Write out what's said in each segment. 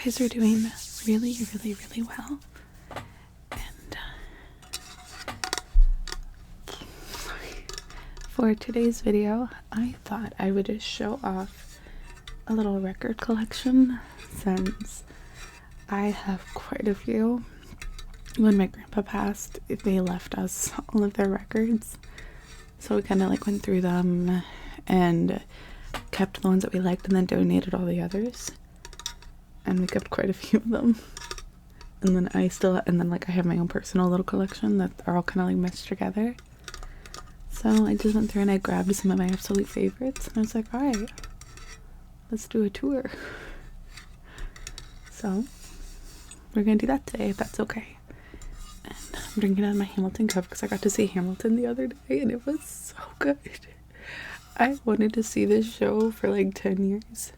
guys are doing really, really, really well. And for today's video, I thought I would just show off a little record collection since I have quite a few. When my grandpa passed, they left us all of their records. So we kind of like went through them and kept the ones that we liked and then donated all the others. And we kept quite a few of them. And then I have my own personal little collection that are all kind of like meshed together. So I just went through and I grabbed some of my absolute favorites. And I was like, alright, let's do a tour. So we're gonna do that today if that's okay. And I'm drinking out of my Hamilton cup because I got to see Hamilton the other day and it was so good. I wanted to see this show for like 10 years.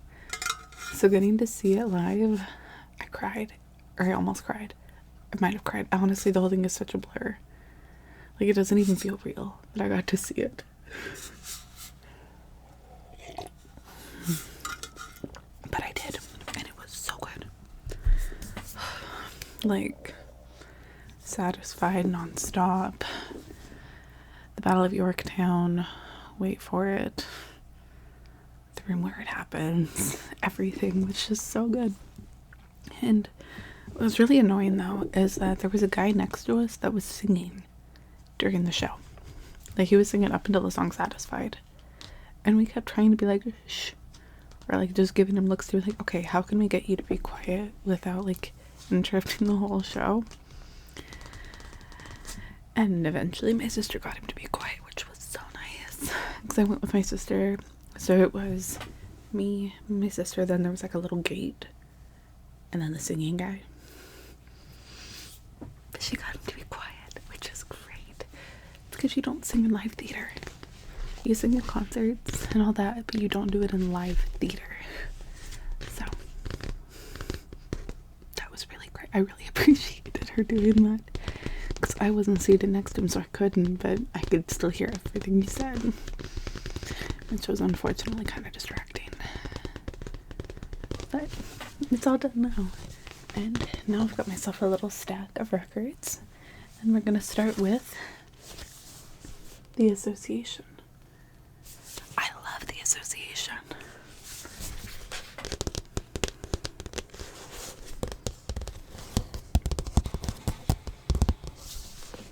So getting to see it live, I cried. Or I almost cried. I might have cried. Honestly, the whole thing is such a blur. Like, it doesn't even feel real that I got to see it. But I did. And it was so good. Like, satisfied nonstop. The Battle of Yorktown. Wait for it. The room where it happens. Everything was just so good. And what was really annoying though is that there was a guy next to us that was singing during the show. Like, he was singing up until the song Satisfied. And we kept trying to be like, shh. Or like just giving him looks to like, okay, how can we get you to be quiet without like interrupting the whole show? And eventually my sister got him to be quiet, which was so nice. Because I went with my sister. So it was me, my sister, then there was like a little gate. And then the singing guy. But she got him to be quiet, which is great. It's because you don't sing in live theater. You sing in concerts and all that, but you don't do it in live theater. So that was really great. I really appreciated her doing that. Because I wasn't seated next to him, so I couldn't, but I could still hear everything he said. Which was unfortunately kind of distracting. But it's all done now. And now I've got myself a little stack of records. And we're going to start with The Association. I love The Association.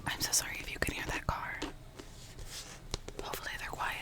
I'm so sorry if you can hear that car. Hopefully they're quiet.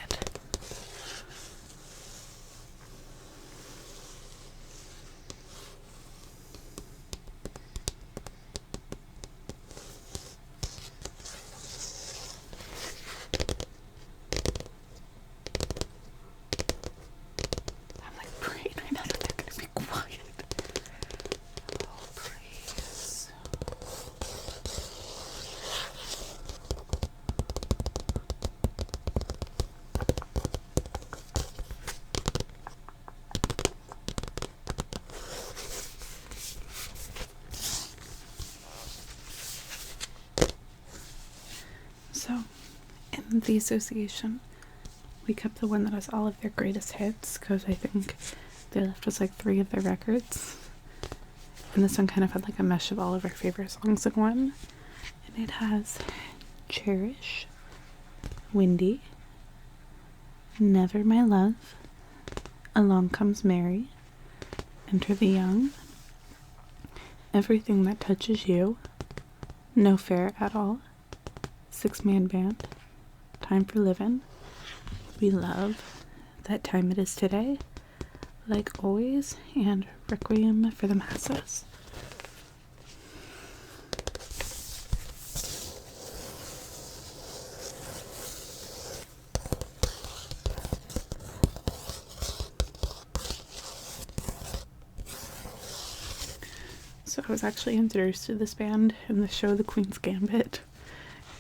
So, in The Association, we kept the one that has all of their greatest hits, because I think they left us like 3 of their records. And this one kind of had like a mesh of all of our favorite songs in one. And it has Cherish, Windy, Never My Love, Along Comes Mary, Enter the Young, Everything That Touches You, No Fair at All, 6-Man Band, Time for Livin', We Love, That Time It Is Today, Like Always, and Requiem for the Masses. So I was actually introduced to this band in the show The Queen's Gambit.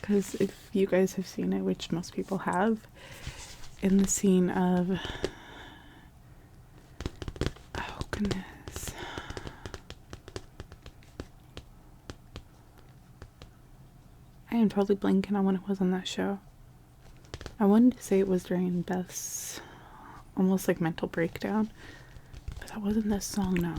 Because if you guys have seen it, which most people have, in the scene of, oh goodness, I am totally blanking on when it was on that show. I wanted to say it was during Beth's almost like mental breakdown, but that wasn't this song, no.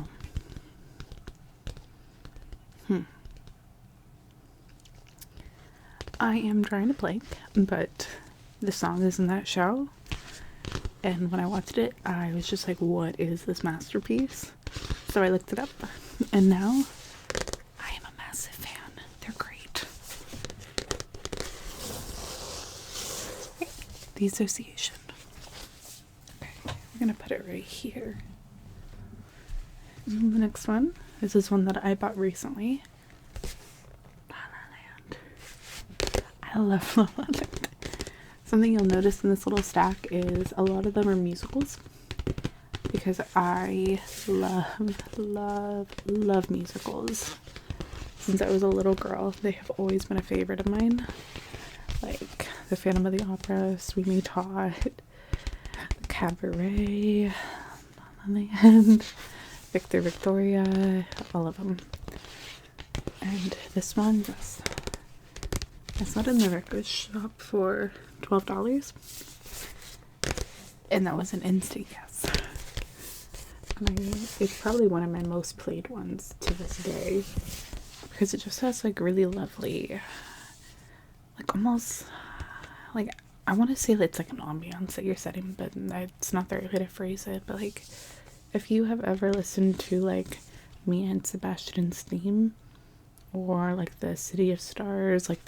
I am trying to plank, but the song is in that show. And when I watched it, I was just like, what is this masterpiece? So I looked it up, and now I am a massive fan. They're great. The Association. Okay, we're gonna put it right here. And the next one, this is one that I bought recently. La La Land. I love La La Land. Something you'll notice in this little stack is a lot of them are musicals, because I love musicals. Since I was a little girl, they have always been a favorite of mine. Like The Phantom of the Opera, Sweeney Todd, Cabaret, La La Land, Victor Victoria, all of them. And this one, I saw it in the record shop for $12, and that was an instant yes. It's probably one of my most played ones to this day, because it just has like really lovely, like almost like, I want to say that it's like an ambiance that you're setting, but it's not the right way to phrase it. But like, if you have ever listened to like Mia and Sebastian's theme, or like the City of Stars, like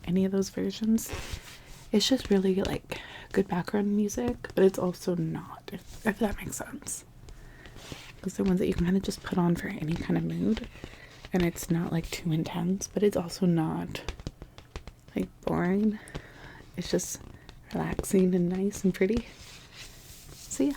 any of those versions, it's just really like good background music, but it's also not, if that makes sense. Because they're ones that you can kind of just put on for any kind of mood, and it's not like too intense, but it's also not like boring. It's just relaxing and nice and pretty. So yeah.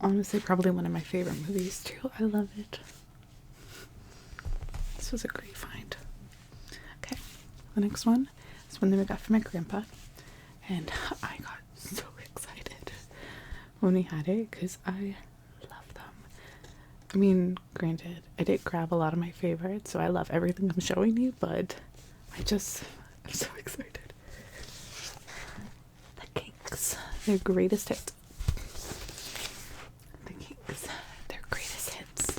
Honestly, probably one of my favorite movies too. I love it. This was a great find. Okay, the next one is one that I got from my grandpa, and I got so excited when we had it because I love them. I mean, granted, I did grab a lot of my favorites, so I love everything I'm showing you, but I'm so excited. The Kinks, their greatest hits. Their greatest hits.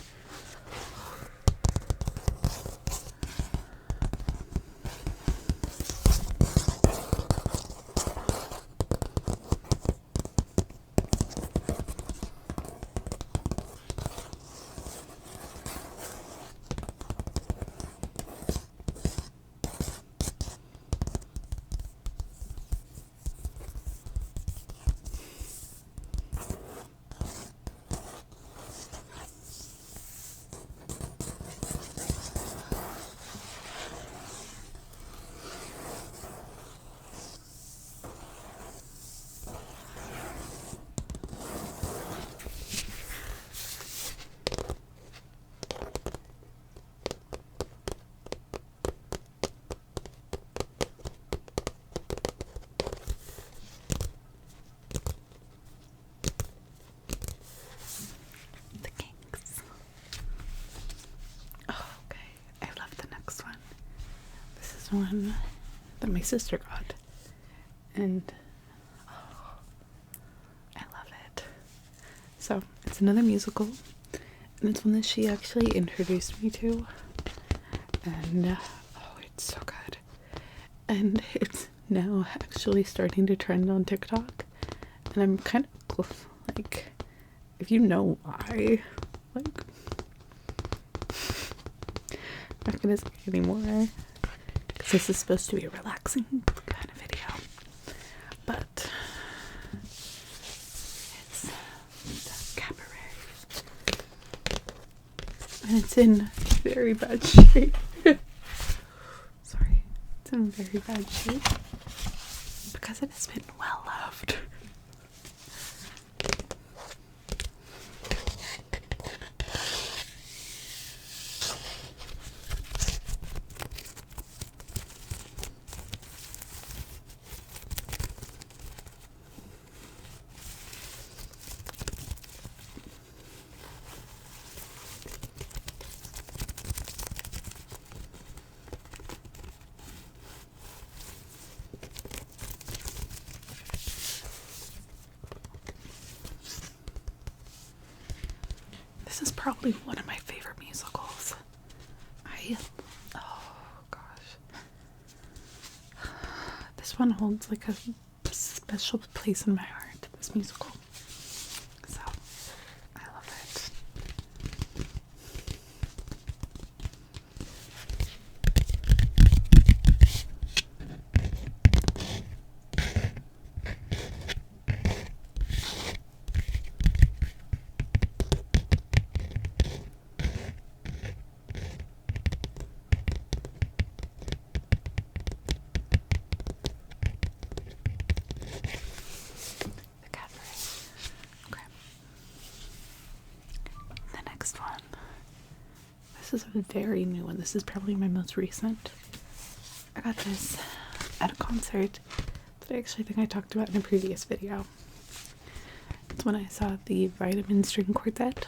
One that my sister got, and I love it. So it's another musical, and it's one that she actually introduced me to, and it's so good, and it's now actually starting to trend on TikTok, and I'm kind of like, if you know why, like, I'm not gonna say anymore. This is supposed to be a relaxing kind of video, but it's the Cabaret, and it's in very bad shape. Sorry, it's in very bad shape because it has been well loved. is probably one of my favorite musicals. Oh gosh. This one holds like a special place in my heart, this musical. So, I love it. This is a very new one. This is probably my most recent. I got this at a concert that I actually think I talked about in a previous video. It's when I saw the Vitamin String Quartet.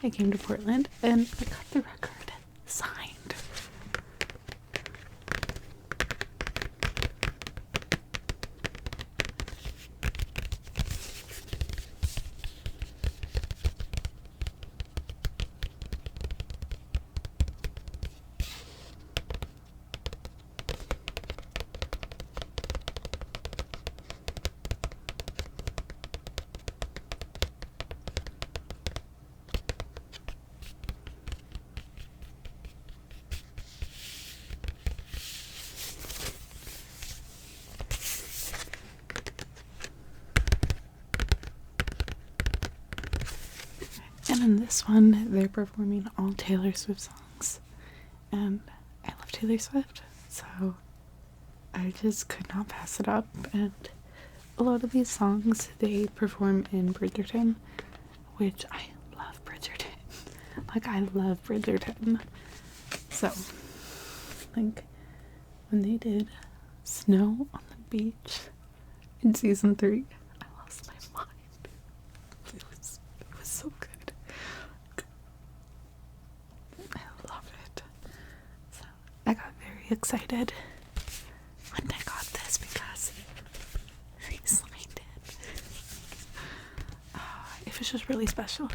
I came to Portland and I got the record signed. And in this one, they're performing all Taylor Swift songs. And I love Taylor Swift, so I just could not pass it up. And a lot of these songs they perform in Bridgerton, which I love Bridgerton. Like, I love Bridgerton. So, like, when they did Snow on the Beach in season 3, I lost my mind. It was so good. I got very excited when I got this because he signed it. It was just really special.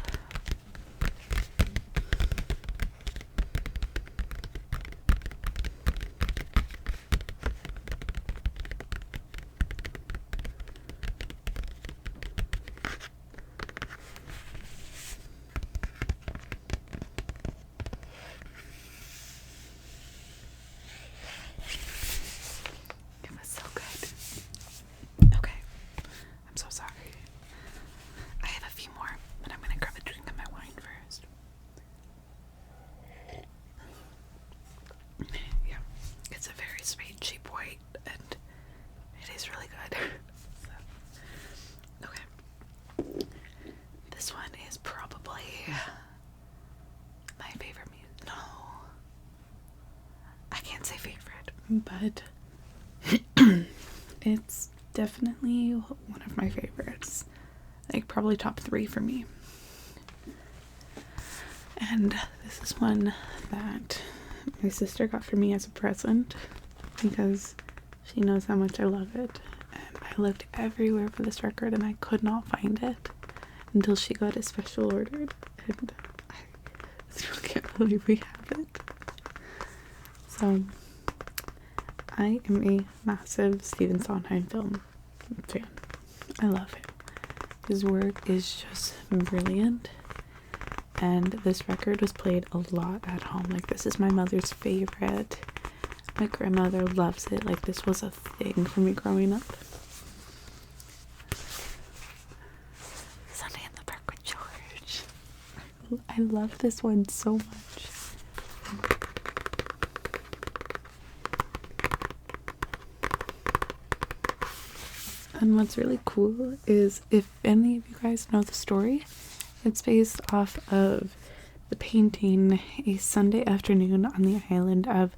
But it's definitely one of my favorites. Like, probably top 3 for me. And this is one that my sister got for me as a present because she knows how much I love it. And I looked everywhere for this record and I could not find it until she got it special ordered. And I still can't believe we have it. So I am a massive Stephen Sondheim film fan. I love him. His work is just brilliant. And this record was played a lot at home. Like, this is my mother's favorite. My grandmother loves it. Like, this was a thing for me growing up. Sunday in the Park with George. I love this one so much. And what's really cool is, if any of you guys know the story, it's based off of the painting A Sunday Afternoon on the Island of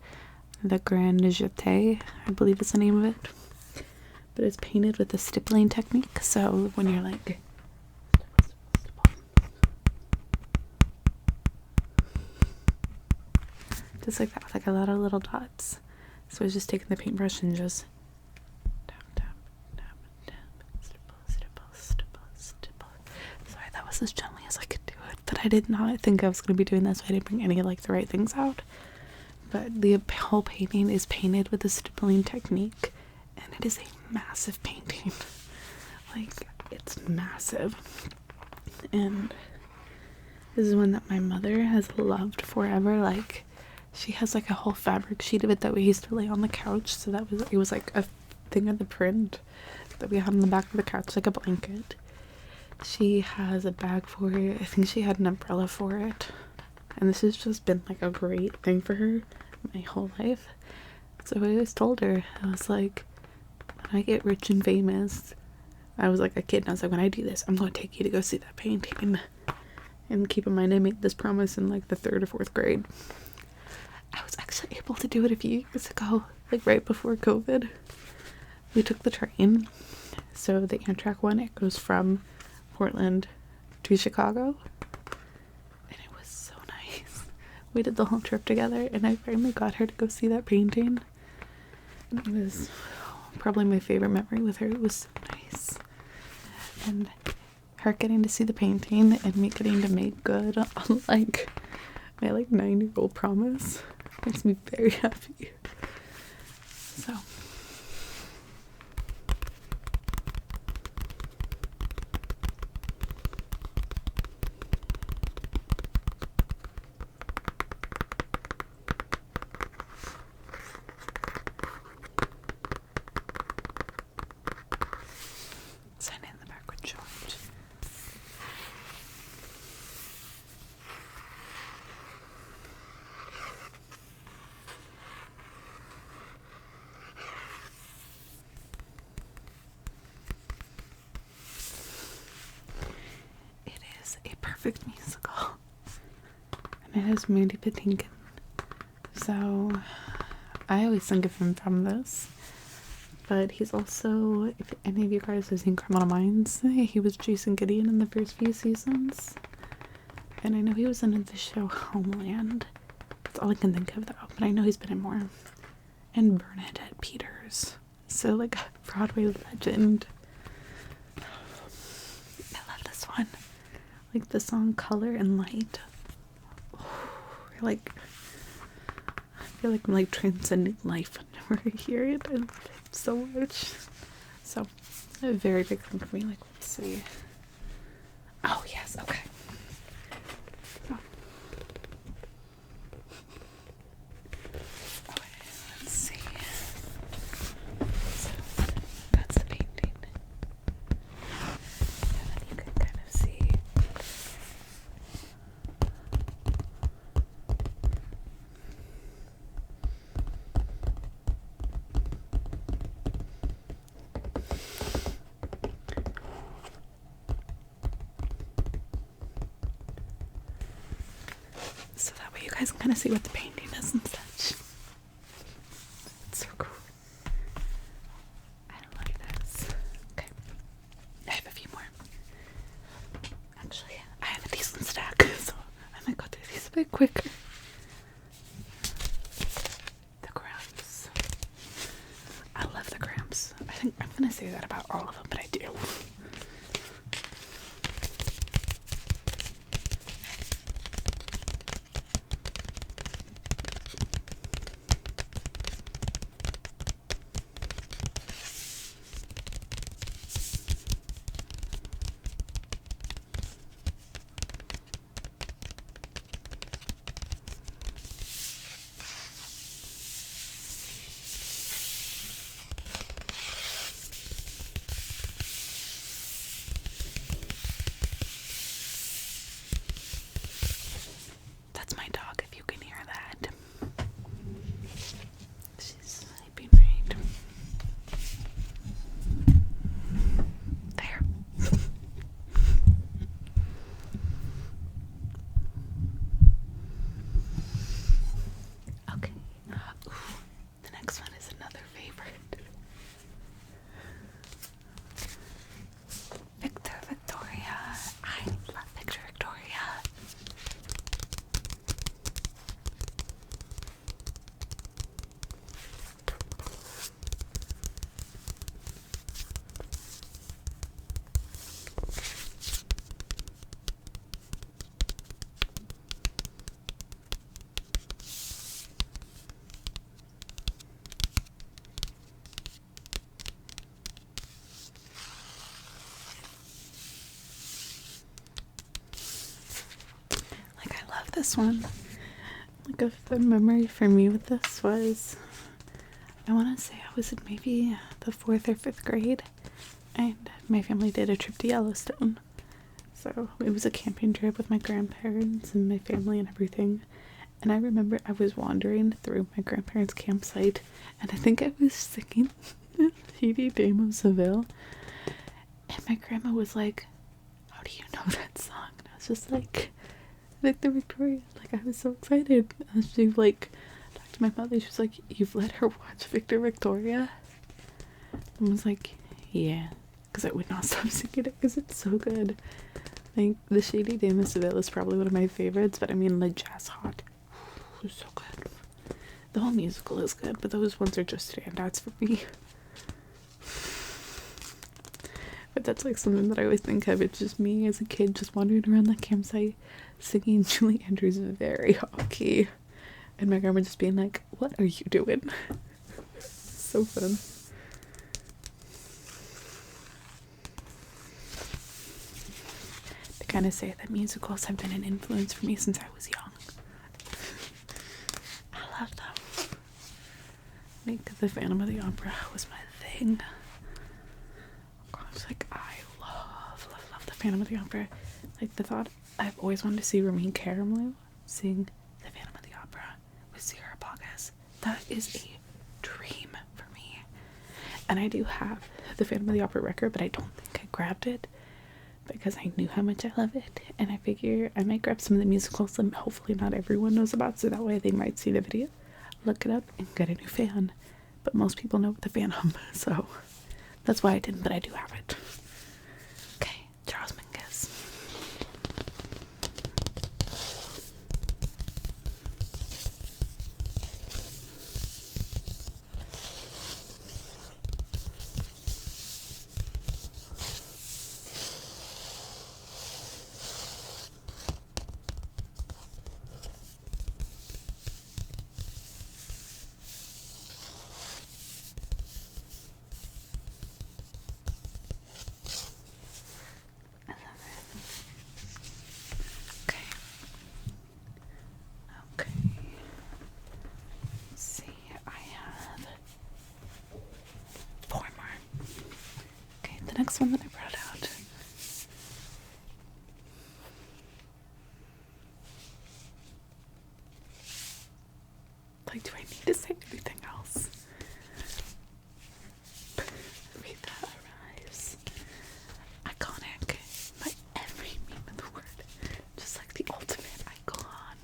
the Grand Jetée, I believe is the name of it. But it's painted with the stippling technique, so when you're like just like that, with like a lot of little dots. So I was just taking the paintbrush and just stipple. Sorry, that was as gently as I could do it, but I did not think I was going to be doing this, so I didn't bring any like the right things out. But the whole painting is painted with a stippling technique, and it is a massive painting. Like, it's massive. And this is one that my mother has loved forever. Like, she has like a whole fabric sheet of it that we used to lay on the couch. So it was like a thing of the print that we had on the back of the couch, like a blanket. She has a bag for it. I think she had an umbrella for it. And this has just been like a great thing for her my whole life. So I always told her, I was like, when I get rich and famous, I was like a kid, and I was like, when I do this, I'm going to take you to go see that painting. And keep in mind, I made this promise in like the 3rd or 4th grade. I was actually able to do it a few years ago, like right before COVID. We took the train. So the Amtrak one, it goes from Portland to Chicago. And it was so nice. We did the whole trip together, and I finally got her to go see that painting. And it was probably my favorite memory with her. It was so nice. And her getting to see the painting and me getting to make good on like my like 9-year-old promise makes me very happy. So sign in the back with George. A perfect musical, and it has Mandy Patinkin. So I always think of him from this, but he's also, if any of you guys have seen Criminal Minds, he was Jason Gideon in the first few seasons, and I know he was in the show Homeland. That's all I can think of though, but I know he's been in more. And Bernadette Peters, so like a Broadway legend. I love this one. Like the song Color and Light. Oh, I feel like I'm like transcending life whenever I hear it. I love it so much. So, a very big thing for me. Like, let's see. Oh, yes, okay. Oh. Okay, let's see. So, that's the painting. And then you can kind of see. So that way you guys can kind of see what the painting is and such. It's so cool. I like this. Okay. I have a few more. Actually, I have a decent stack, so I might go through these a bit quicker. The Cramps. I love the Cramps. I think I'm gonna say that about all of them, but I do. this one. Like a fun memory for me with this was, I want to say I was in maybe the 4th or 5th grade, and my family did a trip to Yellowstone. So it was a camping trip with my grandparents and my family and everything. And I remember I was wandering through my grandparents' campsite, and I think I was singing Lady Dame of Seville. And my grandma was like, "How do you know that song?" And I was just like, Victor Victoria. Like, I was so excited. And she like talked to my mother. She was like, "You've let her watch Victor Victoria?" And I was like, "Yeah," because I would not stop singing it because it's so good. Like, the Shady Dame of Seville is probably one of my favorites, but I mean, Le Jazz Hot is so good. The whole musical is good, but those ones are just standouts for me. But that's like something that I always think of. It's just me as a kid just wandering around the campsite singing Julie Andrews very off key. And my grandma just being like, "What are you doing?" So fun. They kind of say that musicals have been an influence for me since I was young. I love them. Like, the Phantom of the Opera was my thing. Gosh, like, I love the Phantom of the Opera. Like, the thought, I've always wanted to see Ramin Karimloo sing the Phantom of the Opera with Sierra Boggess. That is a dream for me. And I do have the Phantom of the Opera record, but I don't think I grabbed it because I knew how much I love it. And I figure I might grab some of the musicals that hopefully not everyone knows about, so that way they might see the video, look it up, and get a new fan. But most people know the Phantom, so that's why I didn't, but I do have it. Okay, Charles Mingus. The next one that I brought out. Like, do I need to say everything else? Rita arrives. Iconic by every meaning of the word. Just like the ultimate icon.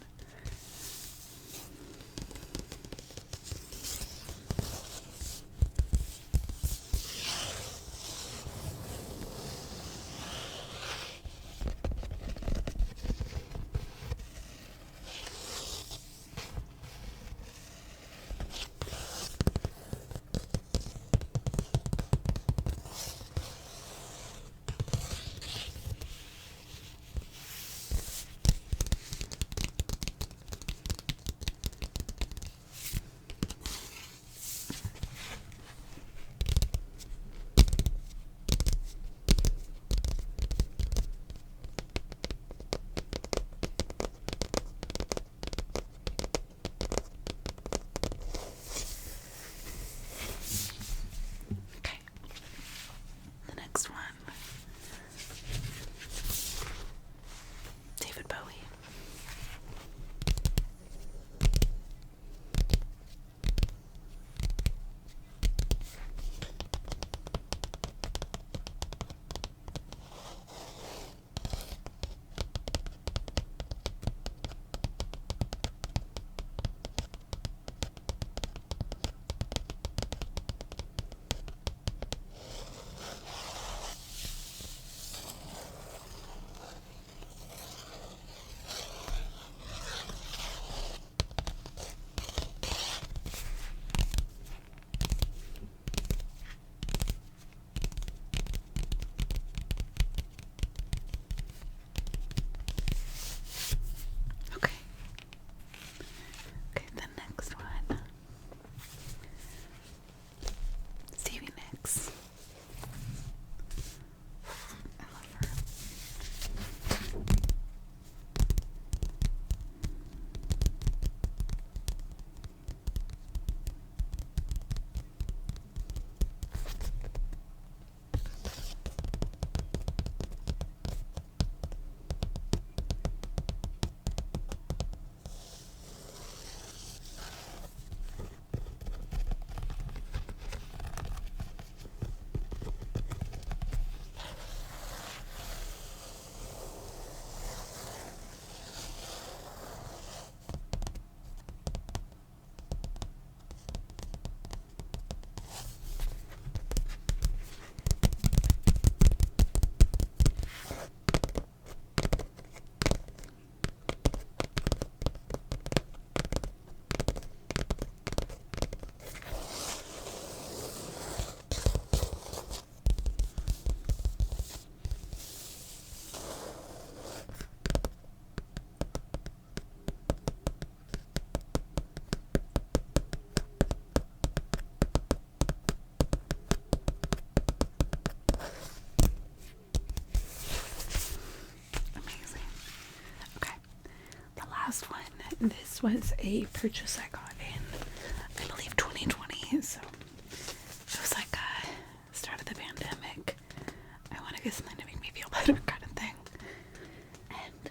this was a purchase I got in, I believe, 2020, so it was like start of the pandemic. I want to get something to make me feel better kind of thing, and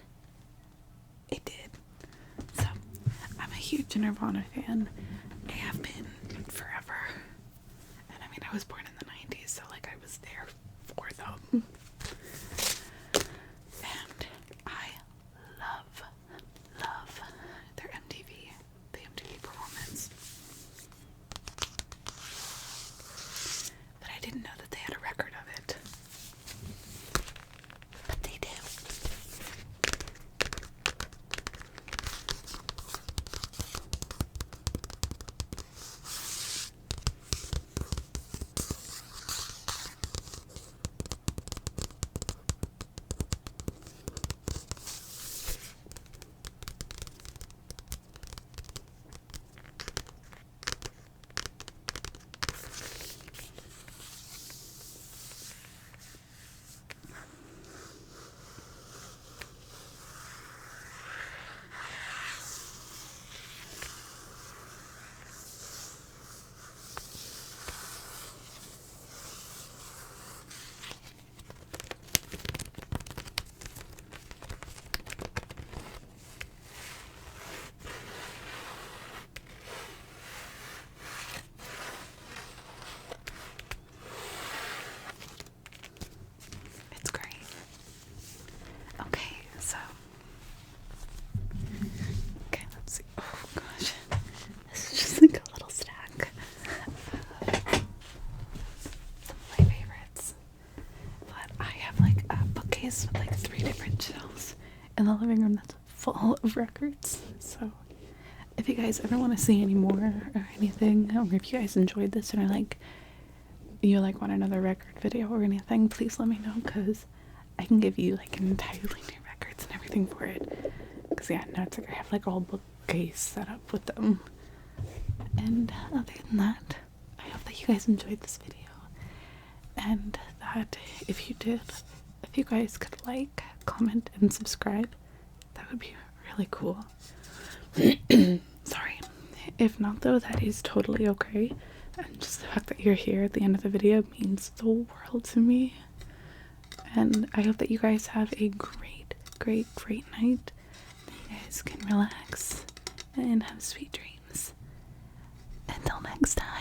it did. So I'm a huge Nirvana fan. I have been forever, and I mean, I was born in the 90s, so like I was there for them. And I love their the MTV performance. But I didn't know that they had a record of it. But they do. It's great. Okay, so let's see. Oh gosh, this is just like a little stack of some of my favorites. But I have like a bookcase with like 3 different shelves in the living room that's full of records. So if you guys ever want to see any more or anything, or if you guys enjoyed this and are like, you like want another record video or anything, please let me know, because I can give you like entirely new records and everything for it. Because yeah, no, it's like I have like a whole bookcase set up with them. And other than that, I hope that you guys enjoyed this video, and that if you did, if you guys could like, comment, and subscribe, that would be really cool. Sorry. If not though, that is totally okay. And just the fact that you're here at the end of the video means the world to me. And I hope that you guys have a great night. That you guys can relax and have sweet dreams. Until next time.